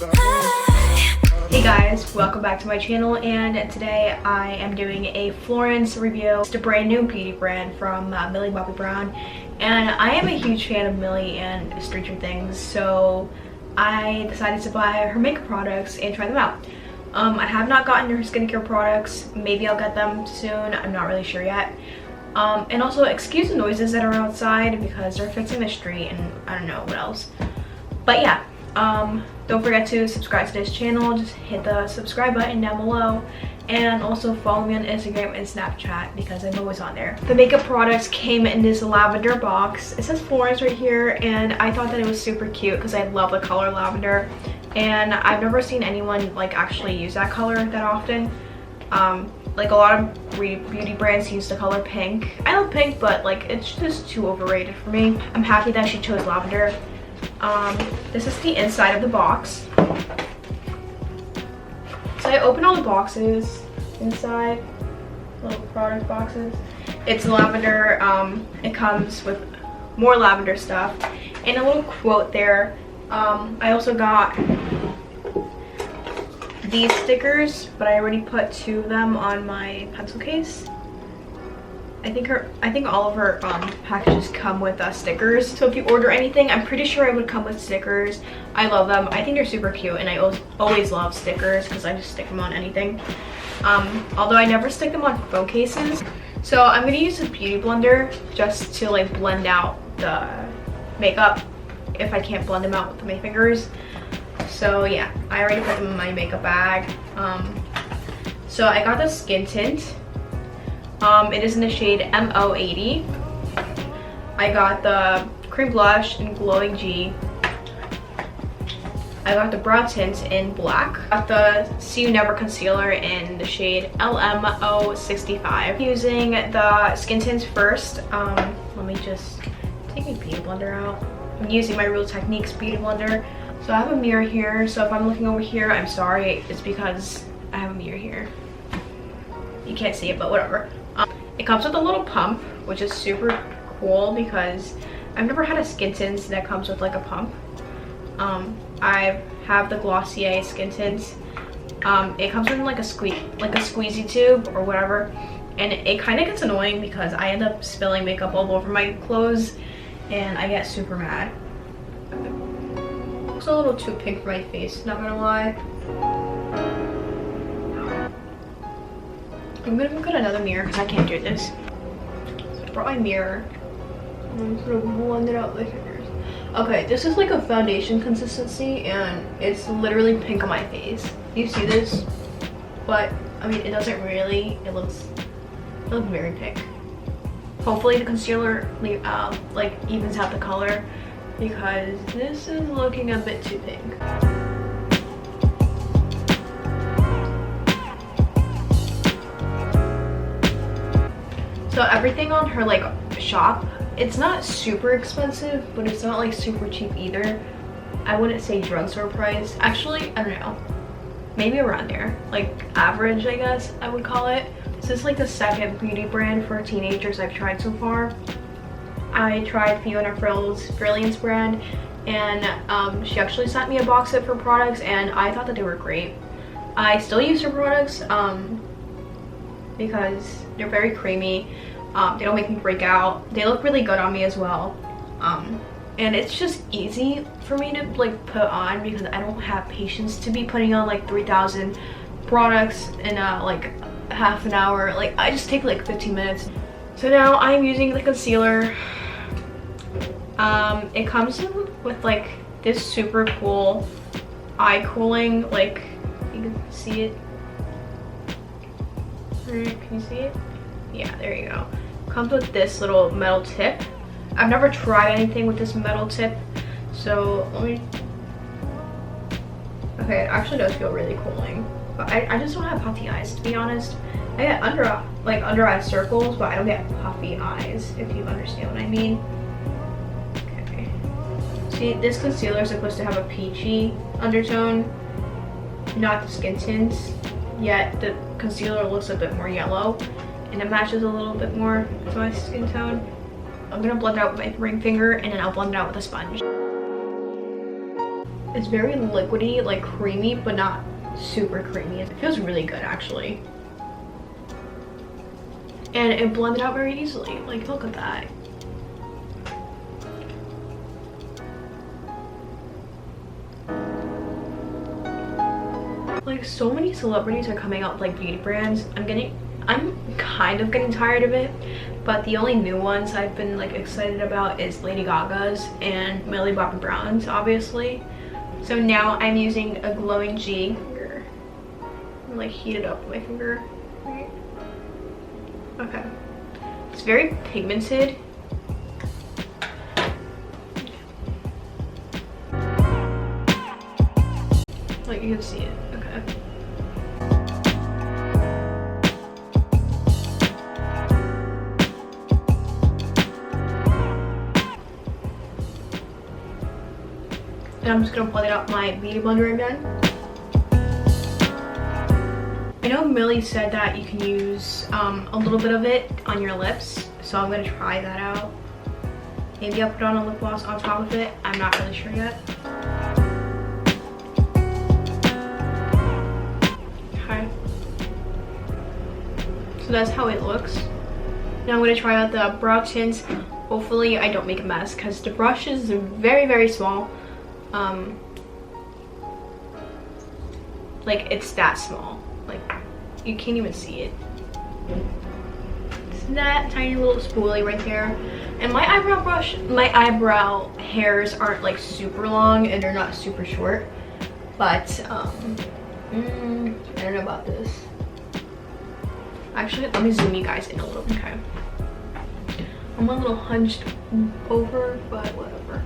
Hey guys, welcome back to my channel, and today I am doing a Florence review. It's a brand new beauty brand from Millie Brown, and I am a huge fan of Millie and Stranger Things, so I decided to buy her makeup products and try them out. I have not gotten her skincare products. Maybe I'll get them soon. I'm not really sure yet. And also, excuse the noises that are outside because they're fixing the street and I don't know what else. But yeah, don't forget to subscribe to this channel. Just hit the subscribe button down below, and also follow me on Instagram and Snapchat because I'm always on there. The makeup products came in this lavender box. It says Florence right here, and I thought that it was super cute because I love the color lavender, and I've never seen anyone like actually use that color that often. Like a lot of beauty brands use the color pink. I love pink, but like it's just too overrated for me. I'm happy that she chose lavender. This is the inside of the box. So I open all the boxes inside, little product boxes. It's lavender. It comes with more lavender stuff and a little quote there. I also got these stickers, but I already put 2 of them on my pencil case. I think all of her packages come with stickers. So if you order anything, I'm pretty sure it would come with stickers. I love them. I think they're super cute, and I always love stickers because I just stick them on anything. Although I never stick them on phone cases. So I'm gonna use a beauty blender just to like blend out the makeup if I can't blend them out with my fingers. So yeah, I already put them in my makeup bag. So I got the skin tint. It is in the shade MO80. I got the cream blush in Glowing G. I got the brow tint in black. I got the See You Never concealer in the shade LMO65. Using the skin tints first. Let me just take my beauty blender out. I'm using my Real Techniques beauty blender. So I have a mirror here. So if I'm looking over here, I'm sorry. It's because I have a mirror here. You can't see it, but whatever. It comes with a little pump, which is super cool because I've never had a skin tint that comes with like a pump. I have the Glossier skin tint. It comes with like a squeezy tube or whatever, and it kind of gets annoying because I end up spilling makeup all over my clothes and I get super mad. Looks a little too pink for my face, not gonna lie. I'm gonna get another mirror because I can't do this. So I brought my mirror. I'm just gonna blend it out with my fingers. Okay, this is like a foundation consistency and it's literally pink on my face. You see this? But I mean, it doesn't really. It looks very pink. Hopefully the concealer like evens out the color because this is looking a bit too pink. So everything on her like shop, it's not super expensive, but it's not like super cheap either. I wouldn't say drugstore price. Actually, I don't know. Maybe around there. Like average, I guess I would call it. This is like the second beauty brand for teenagers I've tried so far. I tried Fiona Frill's Brilliance brand, and she actually sent me a box set for products, and I thought that they were great. I still use her products because they're very creamy. They don't make me break out. They look really good on me as well. And it's just easy for me to like put on because I don't have patience to be putting on like 3,000 products in like half an hour. Like I just take like 15 minutes. So now I'm using the concealer. It comes with like this super cool eye cooling, like you can see it. Can you see it? Yeah, there you go. Comes with this little metal tip. I've never tried anything with this metal tip, so let me. Okay, it actually does feel really cooling, but I just don't have puffy eyes, to be honest. I get under eye circles, but I don't get puffy eyes, if you understand what I mean. Okay. See, this concealer is supposed to have a peachy undertone, not the skin tints. Yet the concealer looks a bit more yellow and it matches a little bit more to my skin tone. I'm gonna blend it out with my ring finger and then I'll blend it out with a sponge. It's very liquidy, like creamy, but not super creamy. It feels really good actually. And it blended out very easily. Like, look at that. Like, so many celebrities are coming out with like beauty brands. I'm kind of getting tired of it, but the only new ones I've been like excited about is Lady Gaga's and Millie Bobby Brown's, obviously. So now I'm using a glowing G. I'm like heat it up with my finger. Right? Okay. It's very pigmented. Like you can see it. Okay. And I'm just gonna blend it out my beauty blender again. I know Millie said that you can use a little bit of it on your lips, so I'm gonna try that out. Maybe I'll put on a lip gloss on top of it. I'm not really sure yet. Okay. So that's how it looks. Now I'm gonna try out the brow tints. Hopefully I don't make a mess because the brush is very, very small. Like it's that small, like you can't even see it. It's that tiny little spoolie right there. And my eyebrow hairs aren't like super long and they're not super short, but I don't know about this. Actually, let me zoom you guys in a little. Okay, I'm a little hunched over, but whatever.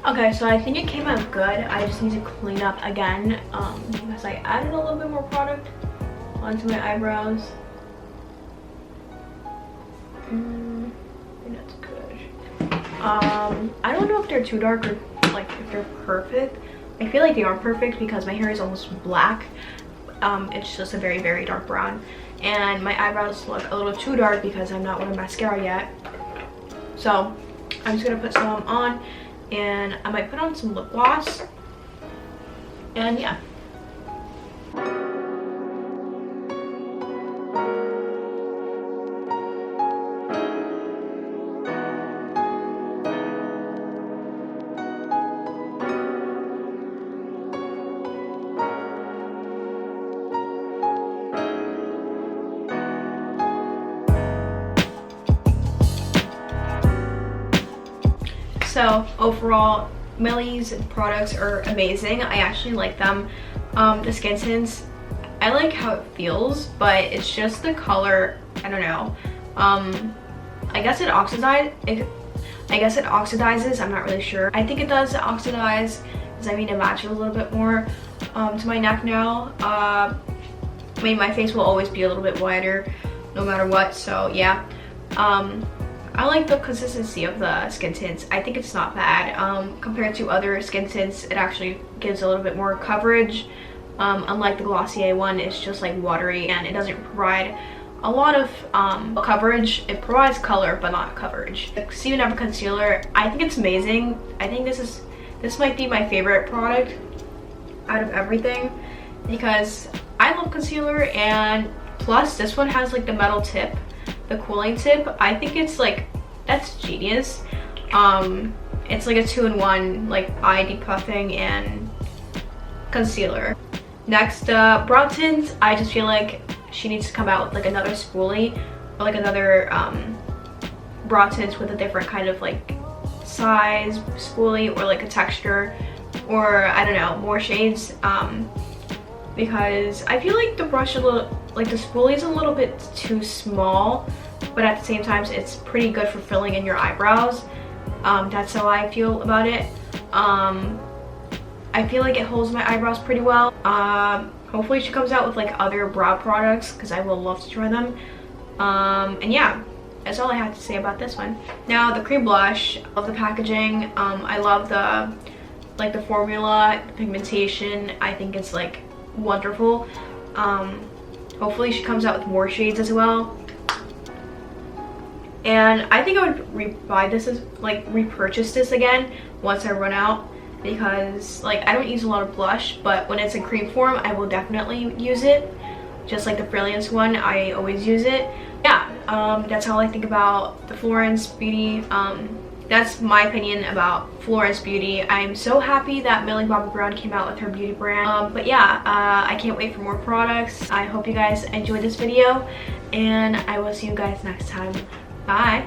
Okay, so I think it came out good. I just need to clean up again because I added a little bit more product onto my eyebrows. I think that's good. I don't know if they're too dark or like if they're perfect. I feel like they are perfect because my hair is almost black. It's just a very, very dark brown. And my eyebrows look a little too dark because I'm not wearing mascara yet. So I'm just gonna put some on. And I might put on some lip gloss, and yeah. So overall, Millie's products are amazing. I actually like them. The skin tints, I like how it feels, but it's just the color. I don't know. I guess it oxidizes. I'm not really sure. I think it does oxidize because I mean it matches a little bit more to my neck now. I mean my face will always be a little bit whiter no matter what. So yeah. I like the consistency of the skin tints. I think it's not bad. Compared to other skin tints, it actually gives a little bit more coverage. Unlike the Glossier one, it's just like watery and it doesn't provide a lot of coverage. It provides color, but not coverage. The See You Never Concealer, I think it's amazing. I think this might be my favorite product out of everything because I love concealer, and plus this one has like the metal tip. The cooling tip, I think it's like, that's genius. It's like a 2-in-1, like eye depuffing and concealer. Next, brow tint, I just feel like she needs to come out with like another spoolie or like another brow tint with a different kind of like size spoolie or like a texture, or I don't know, more shades, because I feel like the brush like the spoolie is a little bit too small, but at the same time it's pretty good for filling in your eyebrows. That's how I feel about it. I feel like it holds my eyebrows pretty well. hopefully she comes out with like other brow products because I will love to try them. And yeah, that's all I have to say about this one. Now the cream blush, I love the packaging. I love the formula, the pigmentation. I think it's like wonderful. Hopefully she comes out with more shades as well. And I think I would repurchase this again once I run out, because like I don't use a lot of blush, but when it's in cream form I will definitely use it. Just like the Brilliance one, I always use it. Yeah, that's how I think about the Florence Beauty. That's my opinion about Florence Beauty. I'm so happy that Millie Bobby Brown came out with her beauty brand. But yeah, I can't wait for more products. I hope you guys enjoyed this video, and I will see you guys next time. Bye.